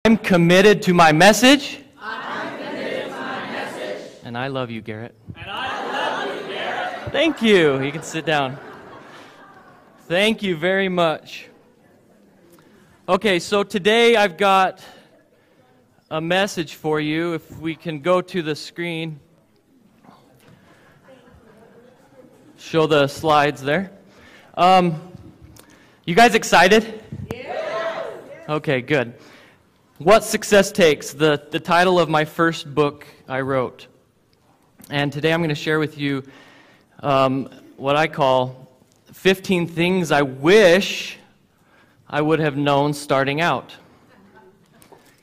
I'm committed to my message. I'm committed to my message. And I love you, Garrett. And I love you, Garrett. Thank you. You can sit down. Thank you very much. Okay, so today I've got a message for you. If we can go to the screen. Show the slides there. You guys excited? Yes. Okay, good. What Success Takes, the title of my first book I wrote. And today I'm going to share with you what I call 15 things I wish I would have known starting out.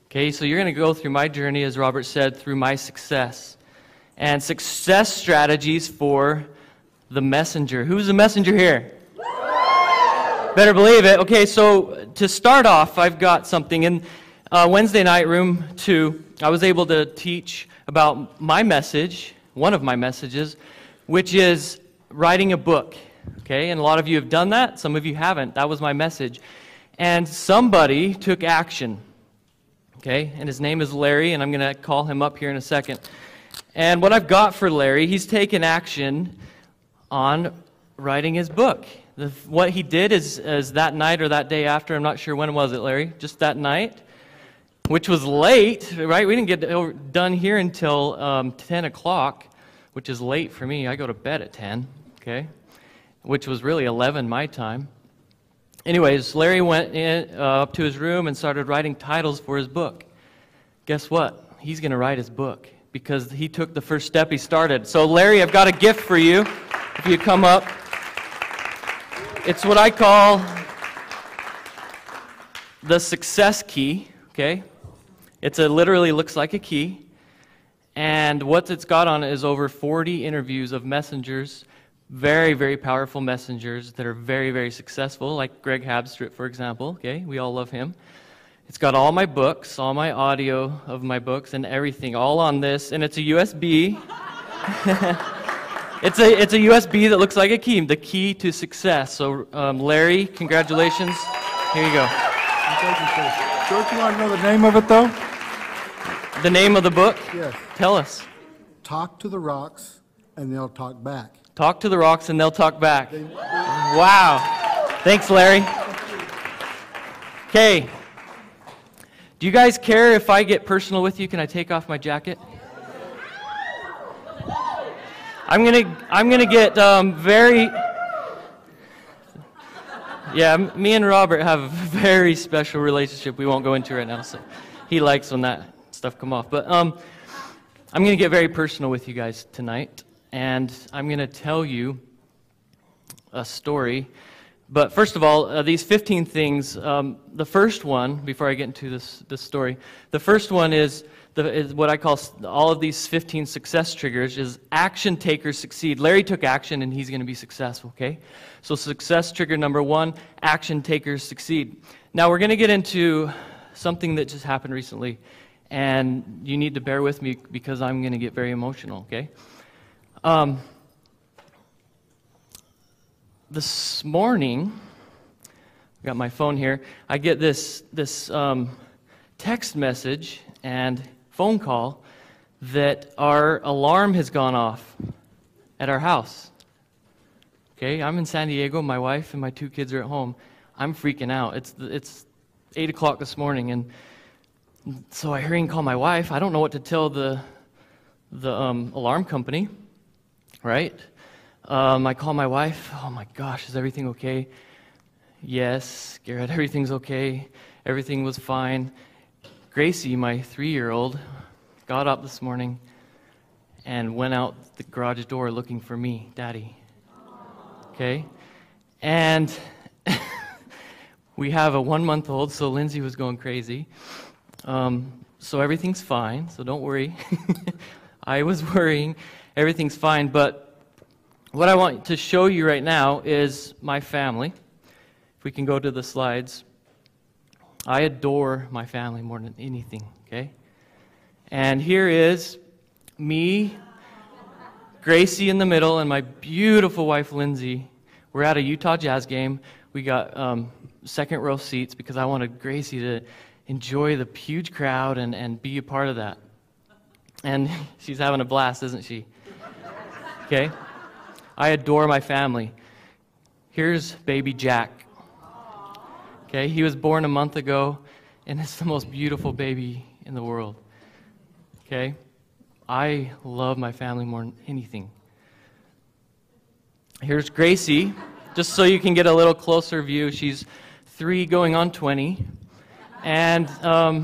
Okay, so you're going to go through my journey, as Robert said, through my success. And success strategies for the messenger. Who's the messenger here? Better believe it. Okay, so to start off, I've got something. In Wednesday night, room 2, I was able to teach about my message, one of my messages, which is writing a book. Okay, and a lot of you have done that. Some of you haven't. That was my message. And somebody took action. Okay, and his name is Larry, and I'm going to call him up here in a second. And what I've got for Larry, he's taken action on writing his book. What he did is that night or that day after, I'm not sure when was it, Larry? Just that night, which was late, right? We didn't get done here until 10 o'clock, which is late for me. I go to bed at 10, okay? Which was really 11 my time. Anyways, Larry went up to his room and started writing titles for his book. Guess what? He's going to write his book because he took the first step. He started. So, Larry, I've got a gift for you. If you come up. It's what I call the success key, okay? Literally looks like a key. And what it's got on it is over 40 interviews of messengers, very, very powerful messengers that are very, very successful, like Greg Habstrip, for example, okay? We all love him. It's got all my books, all my audio of my books and everything, all on this, and it's a USB. It's a USB that looks like a key, the key to success. So, Larry, congratulations. Here you go. Don't you want to know the name of it, though? The name of the book? Yes. Tell us. Talk to the rocks, and they'll talk back. Talk to the rocks, and they'll talk back. Wow. Thanks, Larry. Okay. Do you guys care if I get personal with you? Can I take off my jacket? I'm gonna get very. Yeah, me and Robert have a very special relationship. We won't go into right now. So he likes when that stuff come off. But I'm gonna get very personal with you guys tonight, and I'm gonna tell you a story. But first of all, these 15 things. The first one, before I get into this story, the first one is what I call all of these 15 success triggers is action takers succeed. Larry took action and he's going to be successful, okay? So success trigger number 1, action takers succeed. Now we're going to get into something that just happened recently, and you need to bear with me because I'm going to get very emotional, okay? This morning, I got my phone here, I get this text message and phone call that our alarm has gone off at our house. Okay, I'm in San Diego. My wife and my 2 kids are at home. I'm freaking out. It's 8 o'clock this morning, and so I hurry and call my wife. I don't know what to tell the alarm company, right? I call my wife. Oh my gosh, is everything okay? Yes, Garrett, everything's okay. Everything was fine. Gracie, my 3-year-old, got up this morning and went out the garage door looking for me, Daddy. Okay? And we have a 1-month-old, so Lindsay was going crazy. So everything's fine, so don't worry. I was worrying. Everything's fine, but what I want to show you right now is my family. If we can go to the slides. I adore my family more than anything, okay? And here is me, Gracie in the middle, and my beautiful wife, Lindsay. We're at a Utah Jazz game. We got second row seats because I wanted Gracie to enjoy the huge crowd and be a part of that. And she's having a blast, isn't she? Okay? I adore my family. Here's baby Jack. Okay? He was born a month ago, and it's the most beautiful baby in the world. Okay? I love my family more than anything. Here's Gracie, just so you can get a little closer view. She's 3 going on 20, and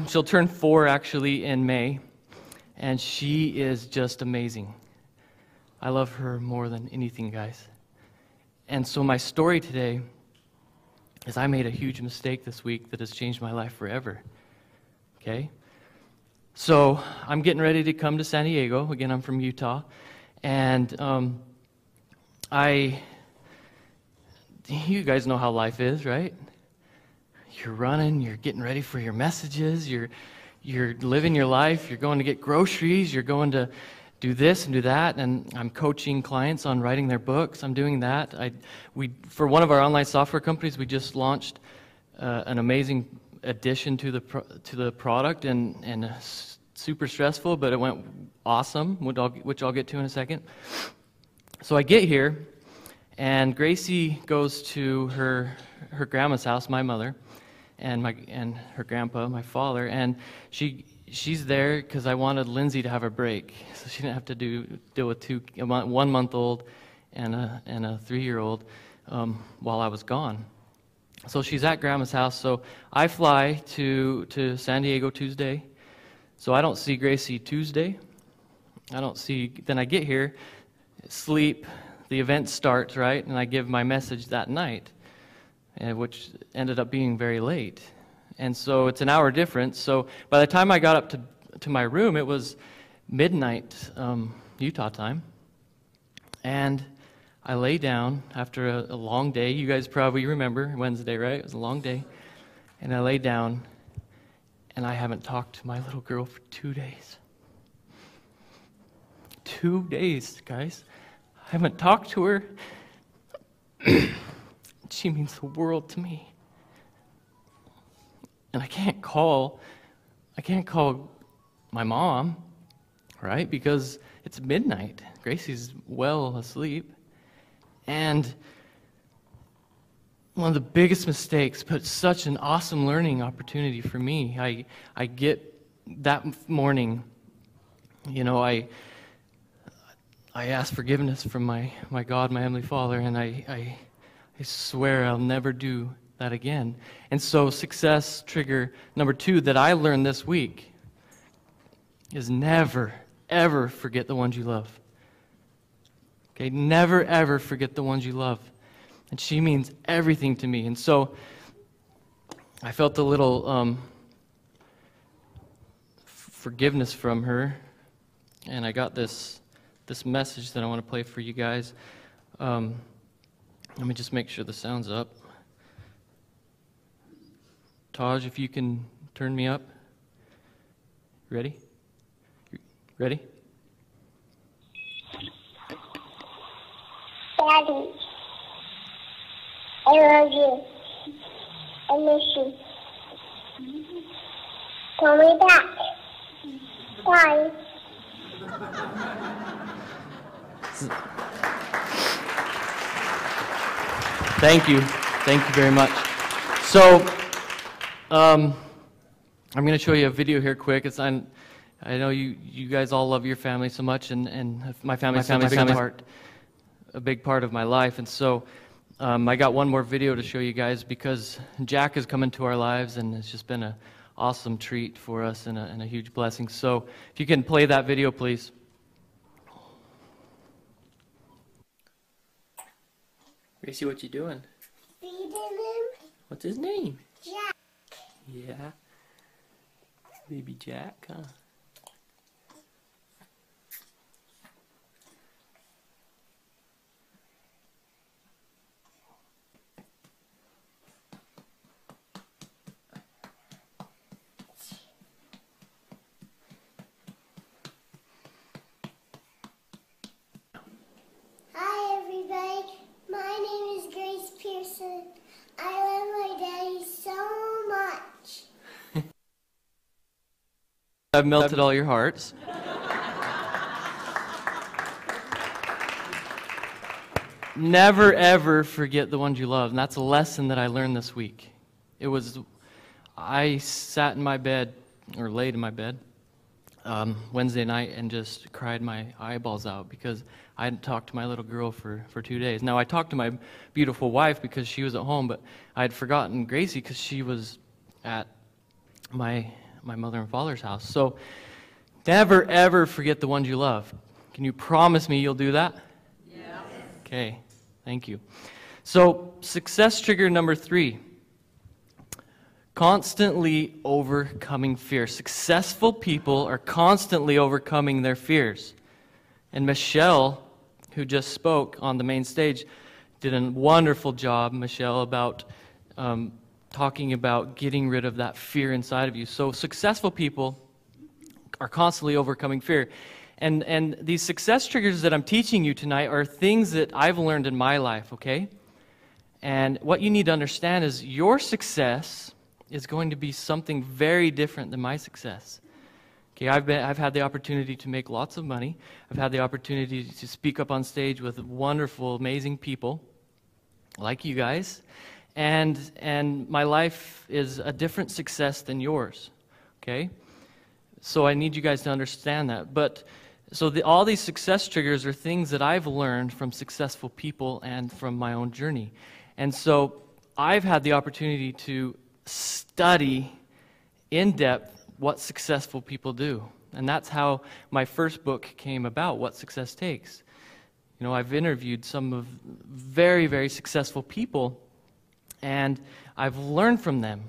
she'll turn 4 actually in May, and she is just amazing. I love her more than anything, guys. And so my story today is I made a huge mistake this week that has changed my life forever. Okay? So I'm getting ready to come to San Diego. Again, I'm from Utah. And you guys know how life is, right? You're running, you're getting ready for your messages, you're living your life, you're going to get groceries, you're going to do this and do that, and I'm coaching clients on writing their books. I'm doing that. For one of our online software companies, we just launched an amazing addition to the product, and super stressful, but it went awesome, which I'll get to in a second. So I get here, and Gracie goes to her grandma's house, my mother, and her grandpa, my father, and she's there because I wanted Lindsay to have a break, so she didn't have to deal with 1-month-old and a 3-year-old while I was gone. So she's at Grandma's house. So I fly to San Diego Tuesday. So I don't see Gracie Tuesday. Then I get here, sleep, the event starts, right? And I give my message that night, which ended up being very late. And so it's an hour difference. So by the time I got up to my room, it was midnight Utah time. And I lay down after a long day. You guys probably remember Wednesday, right? It was a long day. And I lay down, and I haven't talked to my little girl for 2 days. 2 days, guys. I haven't talked to her. She means the world to me. And I can't call my mom, right? Because it's midnight. Gracie's well asleep. And one of the biggest mistakes, but such an awesome learning opportunity for me. I get that morning, I ask forgiveness from my God, my Heavenly Father, and I swear I'll never do that again. And so success trigger number 2 that I learned this week is never, ever forget the ones you love. Okay, never, ever forget the ones you love. And she means everything to me. And so I felt a little forgiveness from her, and I got this message that I want to play for you guys. Let me just make sure the sound's up. Taj, if you can turn me up. Ready? Ready? Daddy, I love you. I miss you. Call me back. Bye. Thank you. Thank you very much. So, I'm going to show you a video here quick. I know you guys all love your family so much, and my family's a big part of my life. And so I got one more video to show you guys because Jack has come into our lives, and it's just been an awesome treat for us and a huge blessing. So if you can play that video, please. Gracie, what you doing? Feeding him. What's his name? Jack. Yeah. Baby Jack, huh? Hi, everybody. My name is Garrett Pierson. I love my daddy so much. I've melted all your hearts. Never, ever forget the ones you love. And that's a lesson that I learned this week. I sat in my bed, or laid in my bed, Wednesday night and just cried my eyeballs out because I hadn't talked to my little girl for 2 days. Now, I talked to my beautiful wife because she was at home, but I had forgotten Gracie because she was at my mother and father's house. So never, ever forget the ones you love. Can you promise me you'll do that? Yeah. Okay, thank you. So success trigger number 3. Constantly overcoming fear. Successful people are constantly overcoming their fears. And Michelle, who just spoke on the main stage, did a wonderful job, Michelle, about talking about getting rid of that fear inside of you. So successful people are constantly overcoming fear. And these success triggers that I'm teaching you tonight are things that I've learned in my life, okay? And what you need to understand is your success is going to be something very different than my success. Okay, I've had the opportunity to make lots of money. I've had the opportunity to speak up on stage with wonderful, amazing people like you guys. And my life is a different success than yours. Okay? So I need you guys to understand that. But so all these success triggers are things that I've learned from successful people and from my own journey. And so I've had the opportunity to study in depth what successful people do. And that's how my first book came about, What Success Takes. You know, I've interviewed some of very, very successful people, and I've learned from them.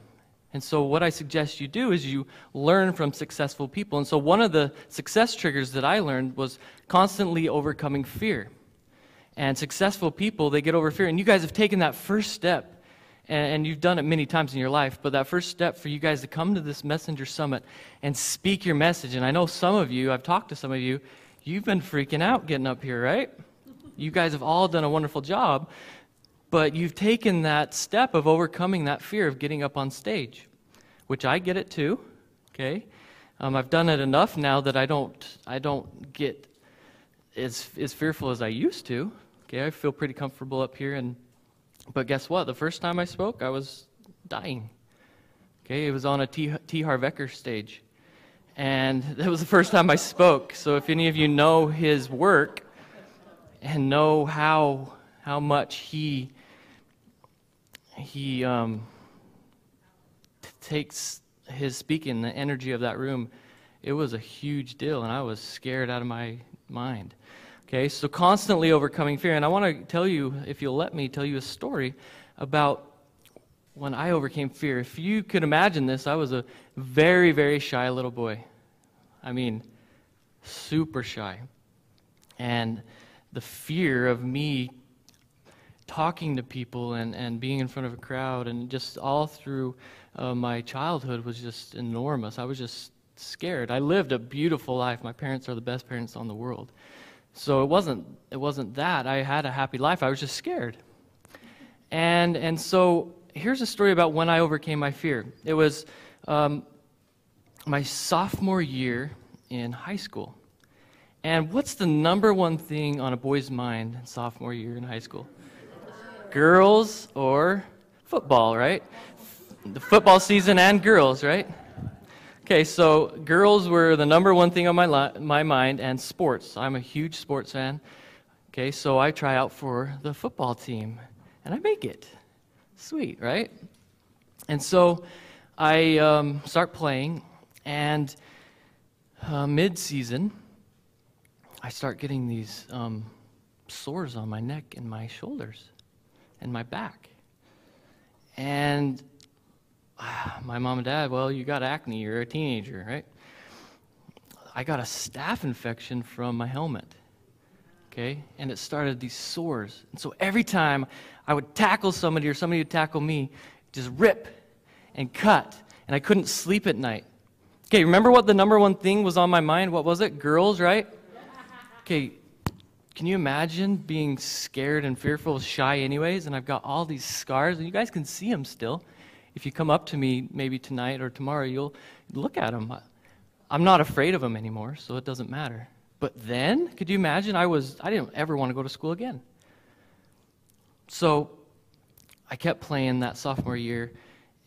And so what I suggest you do is you learn from successful people. And so one of the success triggers that I learned was constantly overcoming fear. And successful people, they get over fear. And you guys have taken that first step. And you've done it many times in your life, but that first step for you guys to come to this Messenger Summit and speak your message, and I know some of you, I've talked to some of you, you've been freaking out getting up here, right? You guys have all done a wonderful job, but you've taken that step of overcoming that fear of getting up on stage, which I get it too, okay? I've done it enough now that I don't get as fearful as I used to, okay? I feel pretty comfortable up here, but guess what? The first time I spoke, I was dying. Okay, it was on a T. Harv Eker stage. And that was the first time I spoke. So if any of you know his work and know how much he takes his speaking, the energy of that room, it was a huge deal, and I was scared out of my mind. Okay, so constantly overcoming fear. And I want to tell you, if you'll let me, tell you a story about when I overcame fear. If you could imagine this, I was a very, very shy little boy. I mean, super shy. And the fear of me talking to people and being in front of a crowd and just all through my childhood was just enormous. I was just scared. I lived a beautiful life. My parents are the best parents on the world. So it wasn't that. I had a happy life. I was just scared. And so here's a story about when I overcame my fear. It was my sophomore year in high school. And what's the number one thing on a boy's mind in sophomore year in high school? Girls or football, right? The football season and girls, right? Okay, so girls were the number one thing on my mind, and sports. I'm a huge sports fan. Okay, so I try out for the football team, and I make it. Sweet, right? And so I start playing, and mid-season, I start getting these sores on my neck and my shoulders and my back. And my mom and dad, well, you got acne, you're a teenager, right? I got a staph infection from my helmet, okay? And it started these sores. And so every time I would tackle somebody or somebody would tackle me, just rip and cut, and I couldn't sleep at night. Okay, remember what the number one thing was on my mind? What was it? Girls, right? Okay, can you imagine being scared and fearful, shy anyways, and I've got all these scars, and you guys can see them still. If you come up to me maybe tonight or tomorrow, you'll look at them. I'm not afraid of them anymore, so it doesn't matter. But then, could you imagine? I didn't ever want to go to school again. So I kept playing that sophomore year,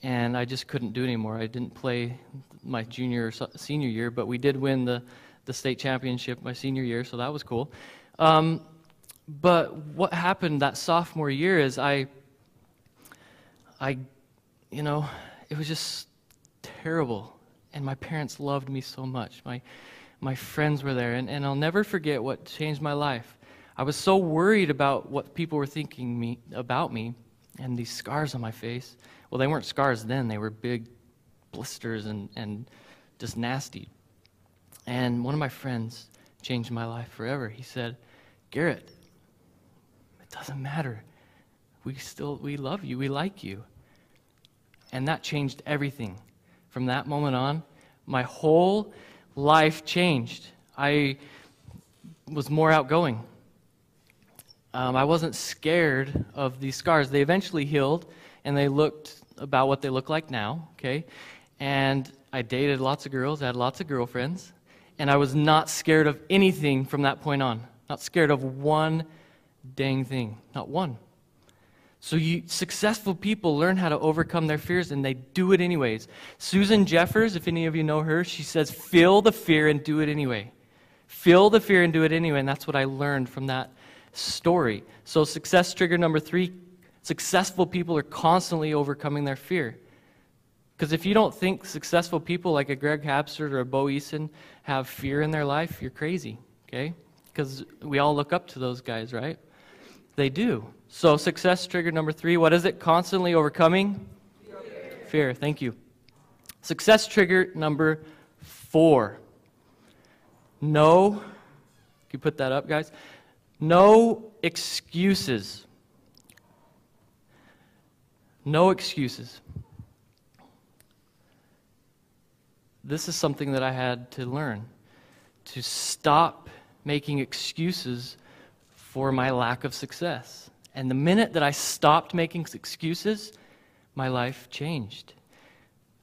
and I just couldn't do it anymore. I didn't play my junior or senior year, but we did win the state championship my senior year, so that was cool. But what happened that sophomore year is it was just terrible. And my parents loved me so much. My friends were there, and I'll never forget what changed my life. I was so worried about what people were thinking about me and these scars on my face. Well, they weren't scars then. They were big blisters and just nasty. And one of my friends changed my life forever. He said, "Garrett, it doesn't matter. We love you. We like you." And that changed everything. From that moment on, my whole life changed. I was more outgoing. I wasn't scared of these scars. They eventually healed, and they looked about what they look like now, okay? And I dated lots of girls, I had lots of girlfriends, and I was not scared of anything from that point on. Not scared of one dang thing. Not one. So successful people learn how to overcome their fears, and they do it anyways. Susan Jeffers, if any of you know her, she says, feel the fear and do it anyway. Feel the fear and do it anyway, and that's what I learned from that story. So success trigger number 3, successful people are constantly overcoming their fear. Because if you don't think successful people like a Greg Habsford or a Bo Eason have fear in their life, you're crazy, okay? Because we all look up to those guys, right? They do. So success trigger number 3, what is it? Constantly overcoming? Fear. Thank you. Success trigger number 4. No, can you put that up, guys? No excuses. No excuses. This is something that I had to learn, to stop making excuses for my lack of success. And the minute that I stopped making excuses, my life changed.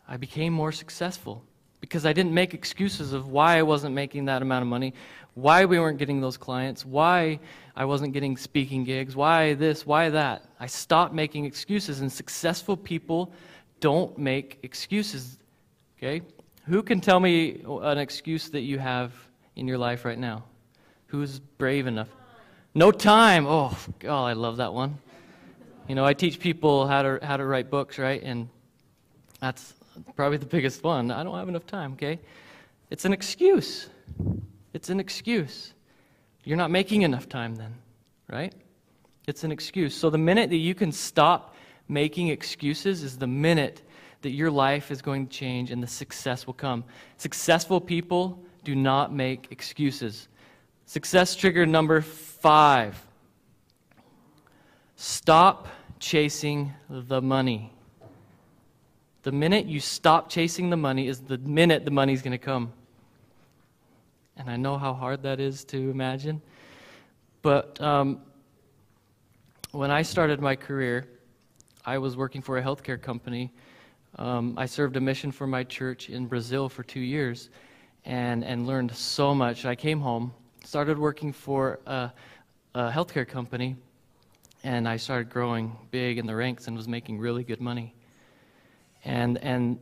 I became more successful because I didn't make excuses of why I wasn't making that amount of money, why we weren't getting those clients, why I wasn't getting speaking gigs, why this, why that. I stopped making excuses, and successful people don't make excuses, okay? Who can tell me an excuse that you have in your life right now? Who's brave enough? No time. Oh, God, I love that one. You know, I teach people how to write books, right? And that's probably the biggest one. I don't have enough time, okay? It's an excuse. It's an excuse. You're not making enough time then, right? It's an excuse. So the minute that you can stop making excuses is the minute that your life is going to change and the success will come. Successful people do not make excuses. Success trigger number 5. Stop chasing the money. The minute you stop chasing the money is the minute the money's going to come. And I know how hard that is to imagine. But when I started my career, I was working for a healthcare company. I served a mission for my church in Brazil for 2 years and learned so much. I came home, started working for a healthcare company, and I started growing big in the ranks and was making really good money. And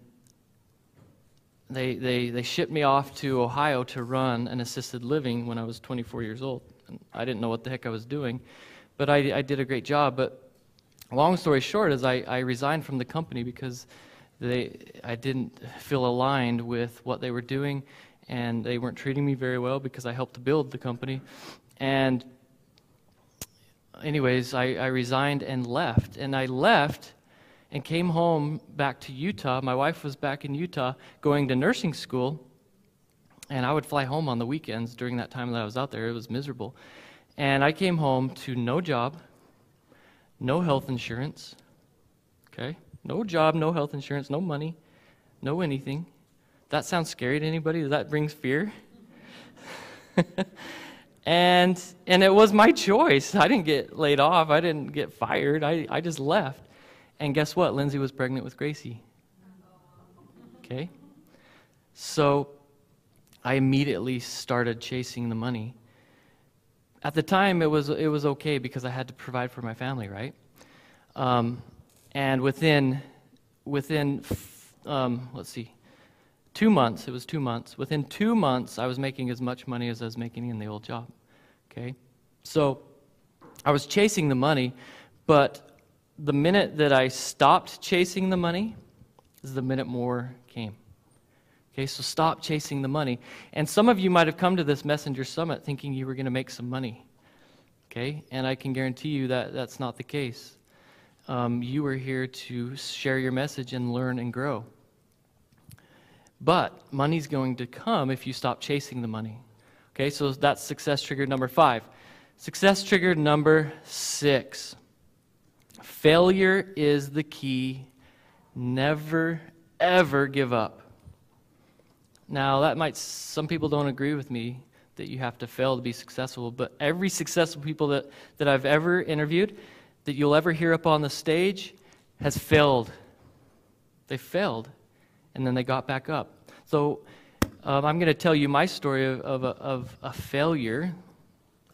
they shipped me off to Ohio to run an assisted living when I was 24 years old. And I didn't know what the heck I was doing, but I did a great job. But long story short is I resigned from the company because I didn't feel aligned with what they were doing, and they weren't treating me very well because I helped to build the company. And anyways, I resigned and left. And I left and came home back to Utah. My wife was back in Utah going to nursing school, and I would fly home on the weekends during that time that I was out there. It was miserable. And I came home to no job, no health insurance, okay? No job, no health insurance, no money, no anything. That sounds scary to anybody? Does that bring fear? And it was my choice. I didn't get laid off. I didn't get fired. I just left. And guess what? Lindsay was pregnant with Gracie. Okay? So I immediately started chasing the money. At the time, it was okay because I had to provide for my family, right? And within let's see, 2 months, it was 2 months. Within 2 months, I was making as much money as I was making in the old job, okay? So I was chasing the money, but the minute that I stopped chasing the money is the minute more came. Okay, so stop chasing the money. And some of you might have come to this Messenger Summit thinking you were going to make some money. Okay, and I can guarantee you that that's not the case. You are here to share your message and learn and grow. But money's going to come if you stop chasing the money. Okay, so that's success trigger number 5. Success trigger number 6. Failure is the key. Never, ever give up. Now, some people don't agree with me that you have to fail to be successful, but every successful people that I've ever interviewed, that you'll ever hear up on the stage, has failed. They failed, and then they got back up. So I'm going to tell you my story of a failure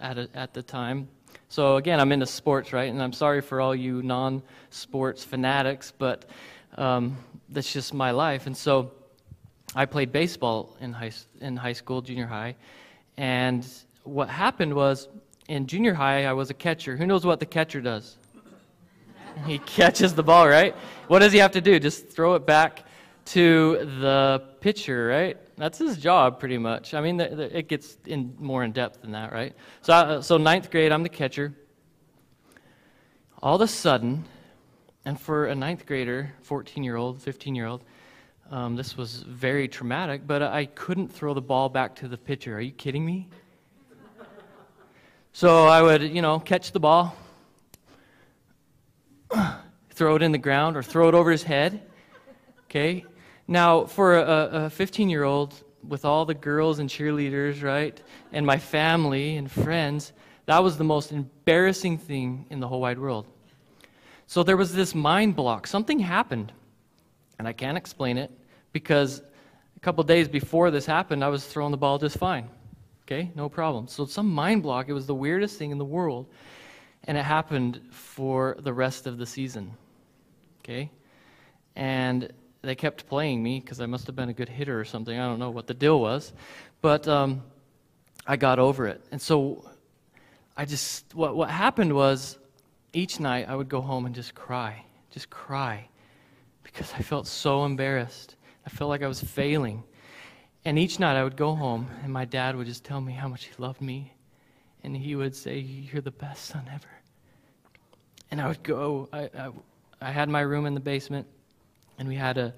at the time. So again, I'm into sports, right? And I'm sorry for all you non-sports fanatics, but that's just my life. And so I played baseball in high school, junior high, and what happened was in junior high I was a catcher. Who knows what the catcher does? He catches the ball, right? What does he have to do? Just throw it back to the pitcher, right? That's his job, pretty much. I mean, it gets more in depth than that, right? So ninth grade, I'm the catcher. All of a sudden, and for a ninth grader, 14-year-old, 15-year-old, this was very traumatic, but I couldn't throw the ball back to the pitcher. Are you kidding me? So I would, catch the ball, throw it in the ground, or throw it over his head. Okay? Now, for a 15-year-old, with all the girls and cheerleaders, right, and my family and friends, that was the most embarrassing thing in the whole wide world. So there was this mind block. Something happened, and I can't explain it, because a couple days before this happened, I was throwing the ball just fine. Okay, no problem. So some mind block, it was the weirdest thing in the world, and it happened for the rest of the season. Okay, and they kept playing me because I must have been a good hitter or something. I don't know what the deal was, but I got over it. And so what happened was, each night I would go home and just cry, because I felt so embarrassed. I felt like I was failing. And each night I would go home, and my dad would just tell me how much he loved me. And he would say, "You're the best son ever." And I would go, I had my room in the basement, and we had a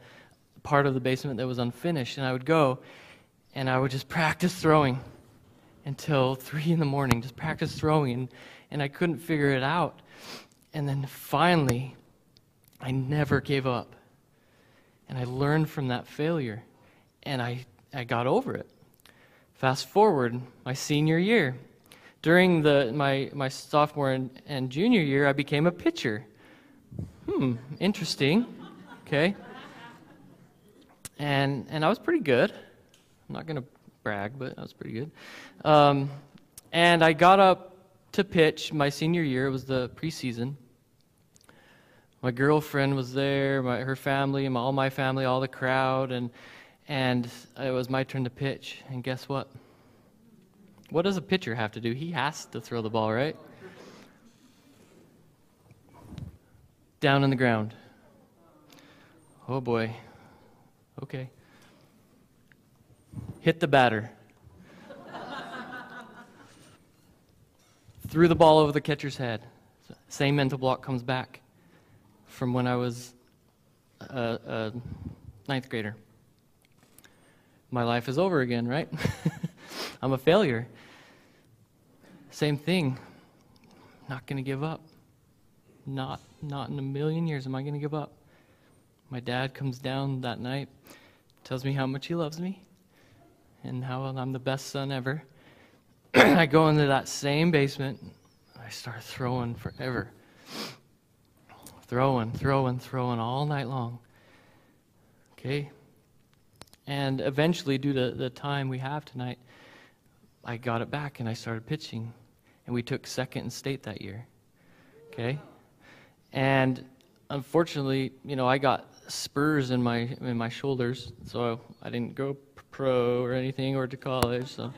part of the basement that was unfinished. And I would go, and I would just practice throwing until 3 in the morning, just practice throwing, and I couldn't figure it out. And then finally, I never gave up. And I learned from that failure, and I got over it. Fast forward, my senior year. During my sophomore and junior year, I became a pitcher. Interesting. Okay. And I was pretty good. I'm not going to brag, but I was pretty good. And I got up to pitch my senior year. It was the preseason. My girlfriend was there, her family, all my family, all the crowd, and it was my turn to pitch. And guess what? What does a pitcher have to do? He has to throw the ball, right? Down on the ground. Oh boy. Okay. Hit the batter. Threw the ball over the catcher's head. Same mental block comes back from when I was a ninth grader. My life is over again, right? I'm a failure. Same thing. Not going to give up. Not in a million years am I going to give up. My dad comes down that night, tells me how much he loves me and how I'm the best son ever. I go into that same basement. I start throwing forever. Throwing all night long. Okay? And eventually, due to the time we have tonight, I got it back and I started pitching. And we took second in state that year. Okay? And unfortunately, I got spurs in my shoulders, so I didn't go pro or anything or to college. So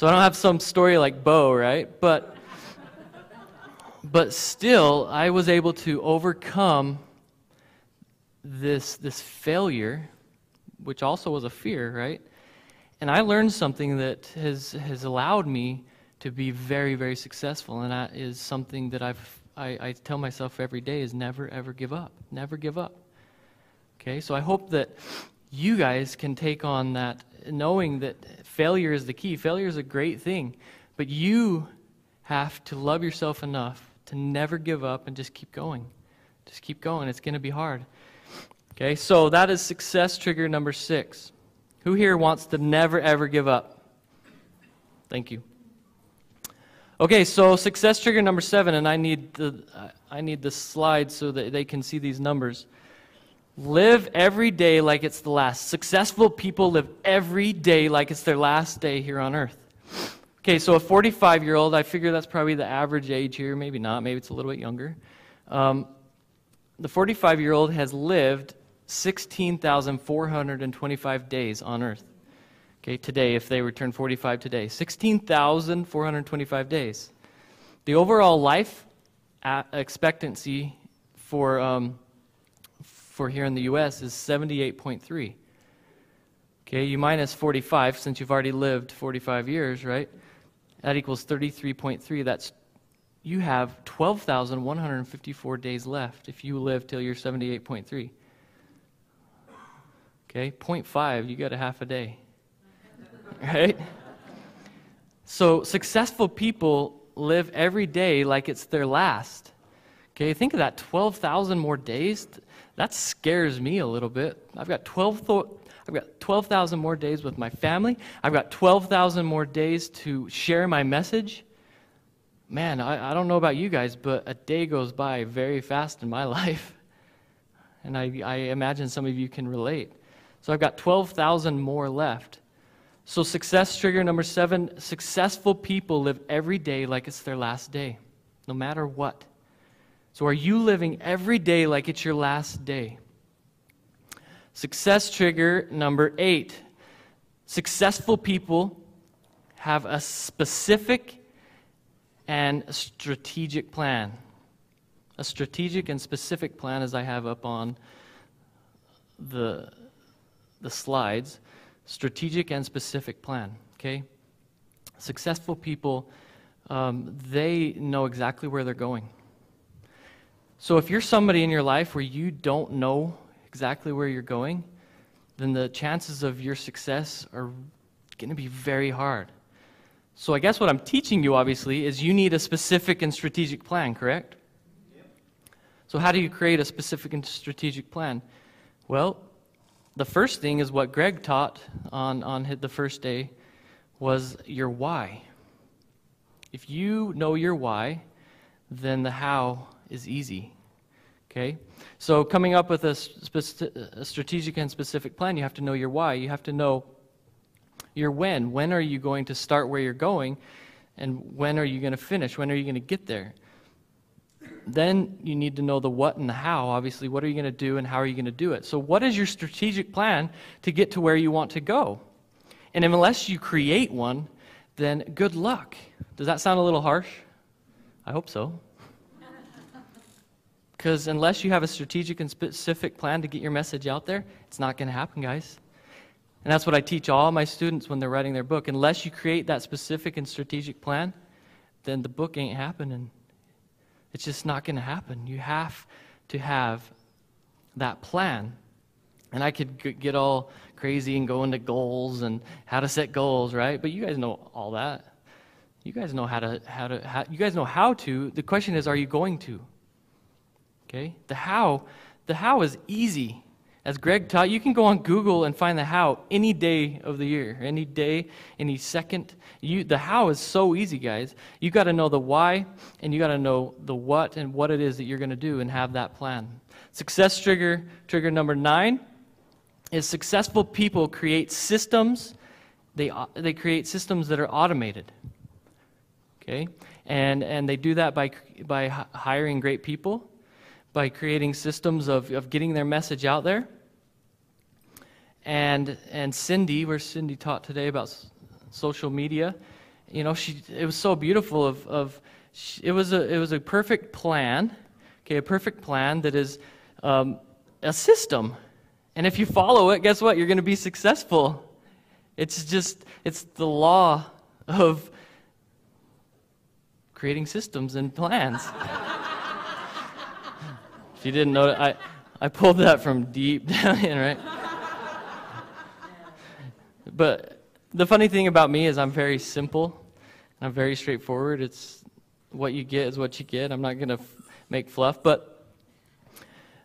I don't have some story like Bo, right? But still, I was able to overcome this failure, which also was a fear, right? And I learned something that has allowed me to be very, very successful, and that is something that I tell myself every day is never, ever give up. Never give up. Okay, so I hope that you guys can take on that, knowing that failure is the key. Failure is a great thing, but you have to love yourself enough to never give up and just keep going. Just keep going. It's going to be hard. Okay, so that is success trigger number 6. Who here wants to never, ever give up? Thank you. Okay, so success trigger number 7, and I need the slide so that they can see these numbers. Live every day like it's the last. Successful people live every day like it's their last day here on earth. Okay, so a 45-year-old, I figure that's probably the average age here. Maybe not. Maybe it's a little bit younger. The 45-year-old has lived 16,425 days on earth. Okay, today, if they return 45 today. 16,425 days. The overall life expectancy for here in the U.S. is 78.3. Okay, you minus 45, since you've already lived 45 years, right? That equals 33.3. You have 12,154 days left if you live till you're 78.3. Okay, 0.5, you got a half a day. Right? So successful people live every day like it's their last. Okay, think of that, 12,000 more days. That scares me a little bit. I've got 12,000 more days with my family. I've got 12,000 more days to share my message. Man, I don't know about you guys, but a day goes by very fast in my life. And I imagine some of you can relate. So I've got 12,000 more left. So success trigger number 7, successful people live every day like it's their last day, no matter what. So are you living every day like it's your last day? Success trigger number 8, successful people have a specific and strategic plan. A strategic and specific plan, as I have up on the slides. Strategic and specific plan, okay? Successful people, they know exactly where they're going. So if you're somebody in your life where you don't know exactly where you're going, then the chances of your success are going to be very hard. So I guess what I'm teaching you, obviously, is you need a specific and strategic plan, correct? Yep. So how do you create a specific and strategic plan? Well, the first thing is what Greg taught on the first day was your why. If you know your why, then the how is easy. Okay? So coming up with a strategic and specific plan, you have to know your why. You have to know your when. When are you going to start where you're going? And when are you going to finish? When are you going to get there? Then you need to know the what and the how. Obviously, what are you going to do and how are you going to do it? So what is your strategic plan to get to where you want to go? And unless you create one, then good luck. Does that sound a little harsh? I hope so. Because unless you have a strategic and specific plan to get your message out there, it's not going to happen, guys. And that's what I teach all my students when they're writing their book. Unless you create that specific and strategic plan, then the book ain't happening. It's just not going to happen. You have to have that plan. And I could get all crazy and go into goals and how to set goals, right? But you guys know all that. You guys know you guys know how to. The question is, are you going to? Okay? The how is easy. As Greg taught, you can go on Google and find the how any day of the year, any day, any second. The how is so easy, guys. You got to know the why, and you got to know the what and what it is that you're going to do and have that plan. Success trigger number 9 is successful people create systems. They create systems that are automated. Okay, and they do that by hiring great people, by creating systems of getting their message out there. And Cindy, where Cindy taught today about social media, you know, it was so beautiful. It was a perfect plan. Okay, a perfect plan that is a system. And if you follow it, guess what? You're going to be successful. It's the law of creating systems and plans. If you didn't know it, I pulled that from deep down in, right? But the funny thing about me is I'm very simple. I'm very straightforward. It's what you get is what you get. I'm not going to make fluff. But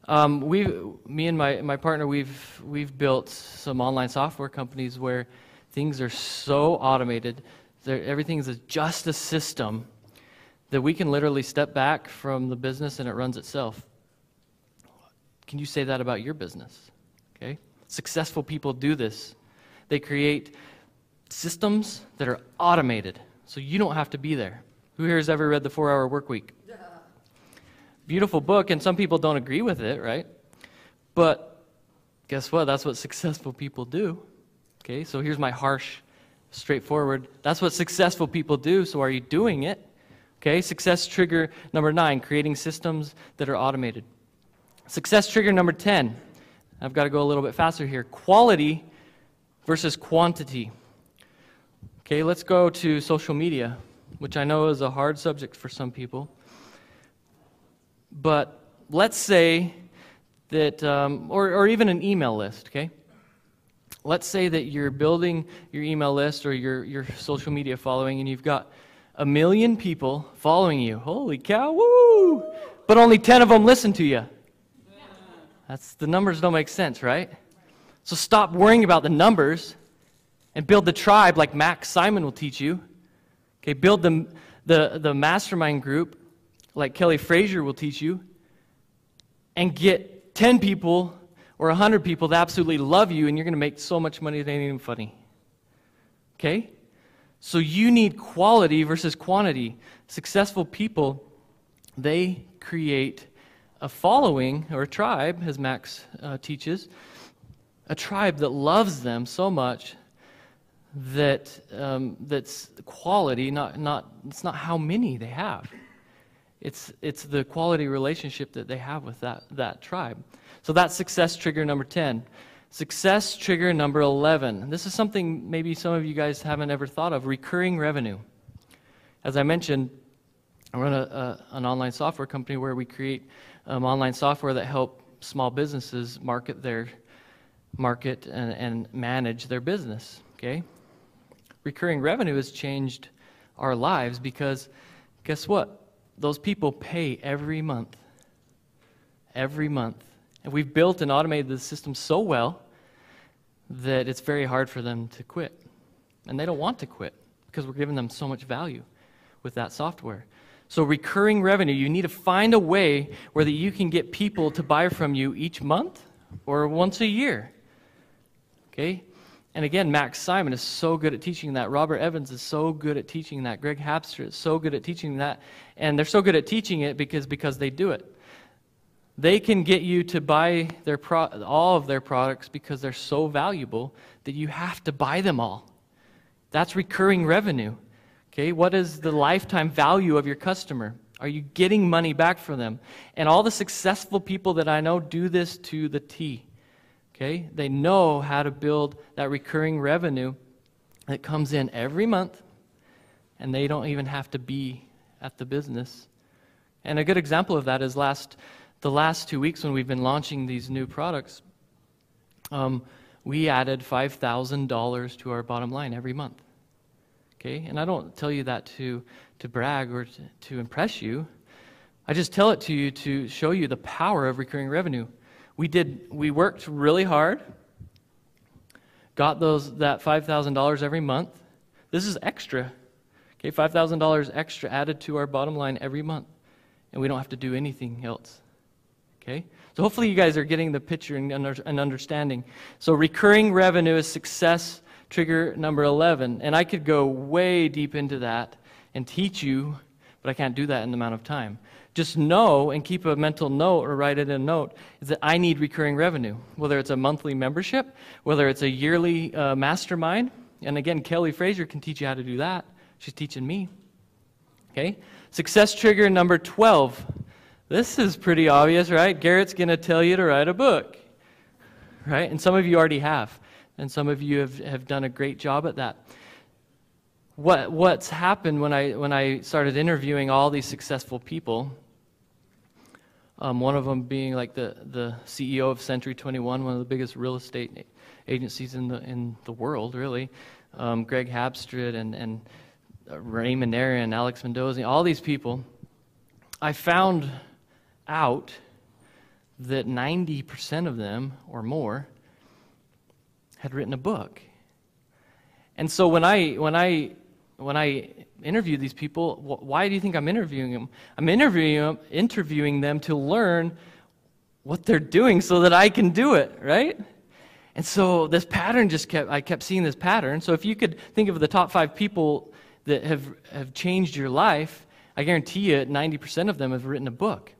me and my partner, we've built some online software companies where things are so automated. Everything is just a system that we can literally step back from the business and it runs itself. Can you say that about your business? Okay? Successful people do this. They create systems that are automated, so you don't have to be there. Who here has ever read The 4-Hour Workweek? Beautiful book, and some people don't agree with it, right? But guess what? That's what successful people do. Okay, so here's my harsh, straightforward. That's what successful people do, so are you doing it? Okay, success trigger number 9, creating systems that are automated. Success trigger number 10, I've got to go a little bit faster here. Quality versus quantity. Okay, let's go to social media, which I know is a hard subject for some people. But let's say that, or even an email list, okay? Let's say that you're building your email list or your social media following, and you've got 1 million people following you. Holy cow, woo! But only 10 of them listen to you. The numbers don't make sense, right? So stop worrying about the numbers and build the tribe like Max Simon will teach you. Okay, build the mastermind group like Kelly Frazier will teach you, and get 10 people or 100 people that absolutely love you, and you're going to make so much money it ain't even funny. Okay? So you need quality versus quantity. Successful people, they create a following or a tribe, as Max teaches, a tribe that loves them so much that that's quality, it's not how many they have. It's the quality relationship that they have with that tribe. So that's success trigger number 10. Success trigger number 11. This is something maybe some of you guys haven't ever thought of, recurring revenue. As I mentioned, I run an online software company where we create online software that help small businesses market and manage their business. Okay? Recurring revenue has changed our lives because guess what? Those people pay every month. Every month. And we've built and automated the system so well that it's very hard for them to quit. And they don't want to quit because we're giving them so much value with that software. So recurring revenue, you need to find a way where that you can get people to buy from you each month or once a year. Okay? And again, Max Simon is so good at teaching that. Robert Evans is so good at teaching that. Greg Hapster is so good at teaching that. And they're so good at teaching it because they do it. They can get you to buy all of their products because they're so valuable that you have to buy them all. That's recurring revenue. Okay, what is the lifetime value of your customer? Are you getting money back from them? And all the successful people that I know do this to the T. Okay, they know how to build that recurring revenue that comes in every month, and they don't even have to be at the business. And a good example of that is the last 2 weeks when we've been launching these new products, we added $5,000 to our bottom line every month. Okay, and I don't tell you that to brag or to impress you. I just tell it to you to show you the power of recurring revenue. We worked really hard, got that $5,000 every month. This is extra. Okay, $5,000 extra added to our bottom line every month, and we don't have to do anything else. Okay? So hopefully you guys are getting the picture and understanding. So recurring revenue is success trigger number 11. And I could go way deep into that and teach you, but I can't do that in the amount of time. Just know and keep a mental note or write it in a note is that I need recurring revenue, whether it's a monthly membership, whether it's a yearly mastermind. And again, Kelly Fraser can teach you how to do that. She's teaching me. Okay? Success trigger number 12. This is pretty obvious, right? Garrett's going to tell you to write a book, right? And some of you already have, and some of you have done a great job at that. What's happened when I started interviewing all these successful people, one of them being like the CEO of Century 21, one of the biggest real estate agencies in the world, really, Greg Habstrid and Raymond Aaron, Alex Mendoza, all these people, I found out that 90% of them or more had written a book. And so when I interview these people, why do you think I'm interviewing them? I'm interviewing them to learn what they're doing so that I can do it, right? And so this pattern I kept seeing this pattern. So if you could think of the top 5 people that have changed your life, I guarantee you 90% of them have written a book.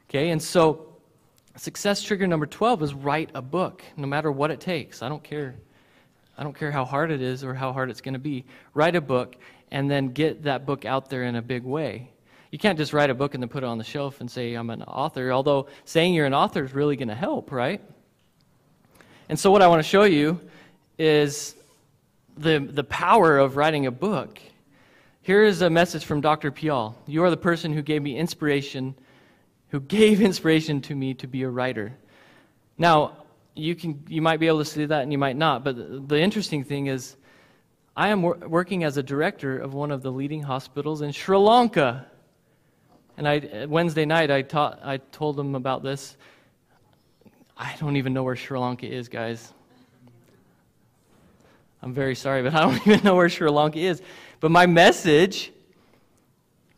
Okay, and so success trigger number 12 is write a book, no matter what it takes. I don't care how hard it is or how hard it's going to be. Write a book and then get that book out there in a big way. You can't just write a book and then put it on the shelf and say, I'm an author, although saying you're an author is really going to help, right? And so what I want to show you is the power of writing a book. Here is a message from Dr. Pial. You are the person who gave inspiration to me to be a writer. Now, you might be able to see that and you might not, but the interesting thing is I am working as a director of one of the leading hospitals in Sri Lanka. And Wednesday night I told them about this. I don't even know where Sri Lanka is, guys. I'm very sorry, but I don't even know where Sri Lanka is. But my message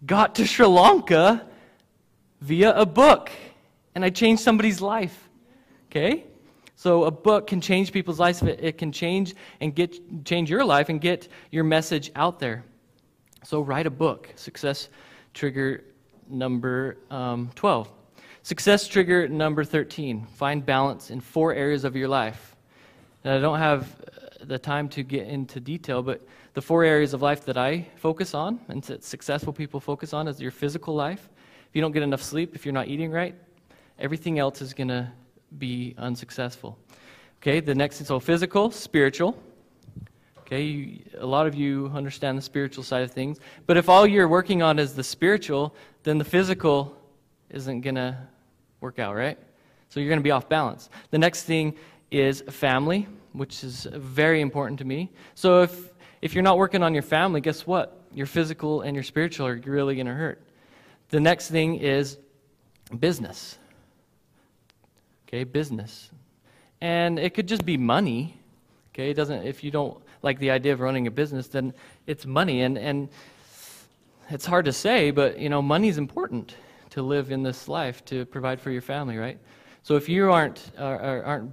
got to Sri Lanka via a book, and I changed somebody's life. Okay? So a book can change people's lives. It can change your life and get your message out there. So write a book. Success trigger number 12. Success trigger number 13. Find balance in 4 areas of your life. And I don't have the time to get into detail, but the 4 areas of life that I focus on and that successful people focus on is your physical life. If you don't get enough sleep, if you're not eating right, everything else is going to be unsuccessful. Okay, the next is so physical, spiritual. Okay, a lot of you understand the spiritual side of things, but if all you're working on is the spiritual, then the physical isn't going to work out, right? So you're going to be off balance. The next thing is family, which is very important to me. So if you're not working on your family, guess what? Your physical and your spiritual are really going to hurt. The next thing is business. Okay, business. And it could just be money. Okay, it doesn't, if you don't like the idea of running a business, then it's money. And it's hard to say, but money is important to live in this life, to provide for your family, right? So if you aren't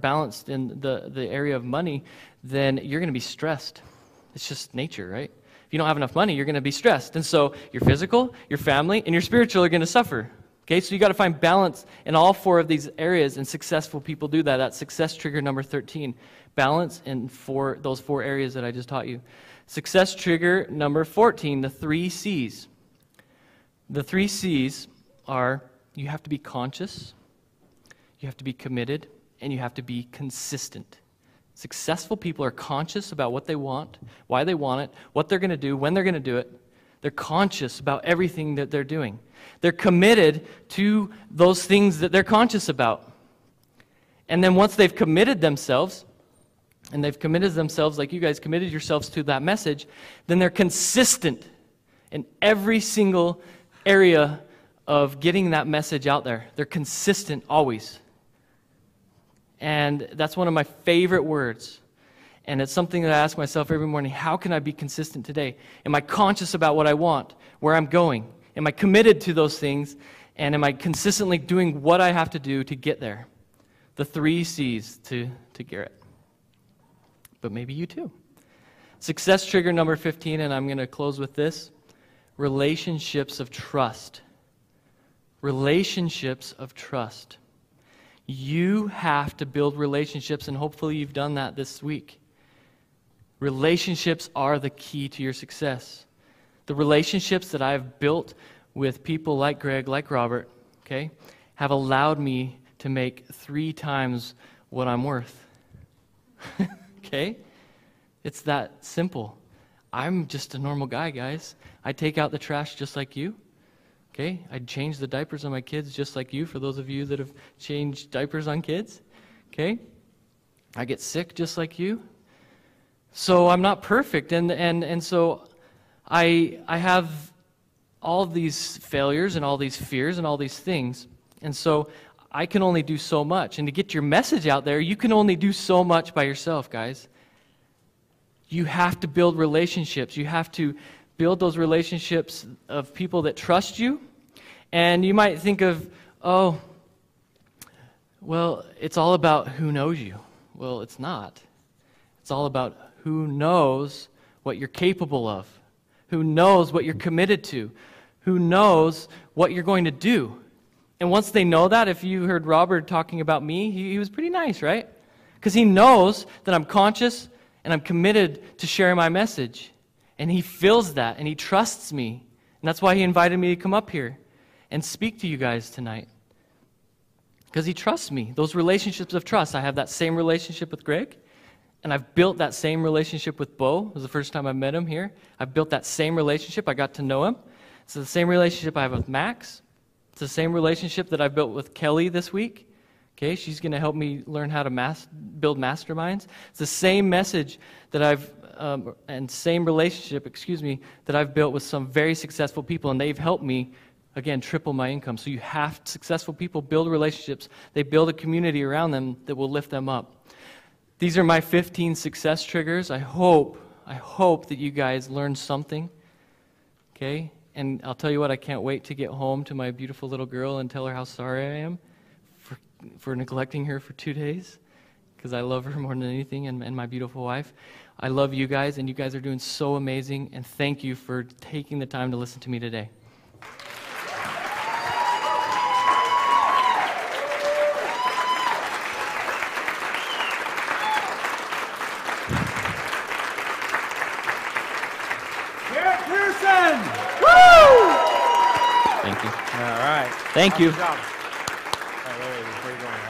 balanced in the area of money, then you're going to be stressed. It's just nature, right? If you don't have enough money, you're going to be stressed. And so your physical, your family, and your spiritual are going to suffer. Okay, so you got to find balance in all 4 of these areas, and successful people do that. That's success trigger number 13. Balance in those 4 areas that I just taught you. Success trigger number 14, the 3 C's. The 3 C's are you have to be conscious, you have to be committed, and you have to be consistent. Successful people are conscious about what they want, why they want it, what they're going to do, when they're going to do it. They're conscious about everything that they're doing. They're committed to those things that they're conscious about. And then once they've committed themselves, like you guys committed yourselves to that message, then they're consistent in every single area of getting that message out there. They're consistent always. And that's one of my favorite words. And it's something that I ask myself every morning, how can I be consistent today? Am I conscious about what I want, where I'm going? Am I committed to those things? And am I consistently doing what I have to do to get there? The 3 C's to Garrett. But maybe you too. Success trigger number 15, and I'm going to close with this. Relationships of trust. Relationships of trust. You have to build relationships, and hopefully you've done that this week. Relationships are the key to your success. The relationships that I've built with people like Greg, like Robert, okay, have allowed me to make 3 times what I'm worth. Okay? It's that simple. I'm just a normal guy, guys. I take out the trash just like you. Okay? I change the diapers on my kids just like you, for those of you that have changed diapers on kids. Okay? I get sick just like you. So I'm not perfect, and so I have all these failures and all these fears and all these things, and so I can only do so much. And to get your message out there, you can only do so much by yourself, guys. You have to build relationships. You have to build those relationships of people that trust you. And you might think of, oh, well, it's all about who knows you. Well, it's not. It's all about who knows what you're capable of, who knows what you're committed to, who knows what you're going to do. And once they know that, if you heard Robert talking about me, he was pretty nice, right? Because he knows that I'm conscious and I'm committed to sharing my message. And he feels that, and he trusts me. And that's why he invited me to come up here and speak to you guys tonight. Because he trusts me. Those relationships of trust. I have that same relationship with Greg. And I've built that same relationship with Bo. It was the first time I met him here. I've built that same relationship. I got to know him. It's the same relationship I have with Max. It's the same relationship that I built with Kelly this week. Okay, she's going to help me learn how to build masterminds. It's the same message that same relationship, that I've built with some very successful people, and they've helped me, again, triple my income. So you have successful people build relationships. They build a community around them that will lift them up. These are my 15 success triggers. I hope that you guys learned something. Okay? And I'll tell you what, I can't wait to get home to my beautiful little girl and tell her how sorry I am for neglecting her for 2 days, because I love her more than anything, and my beautiful wife. I love you guys, and you guys are doing so amazing, and thank you for taking the time to listen to me today. Garrett Pierson! Thank you. All right. Thank you. Awesome job. All right, wait, before you go on.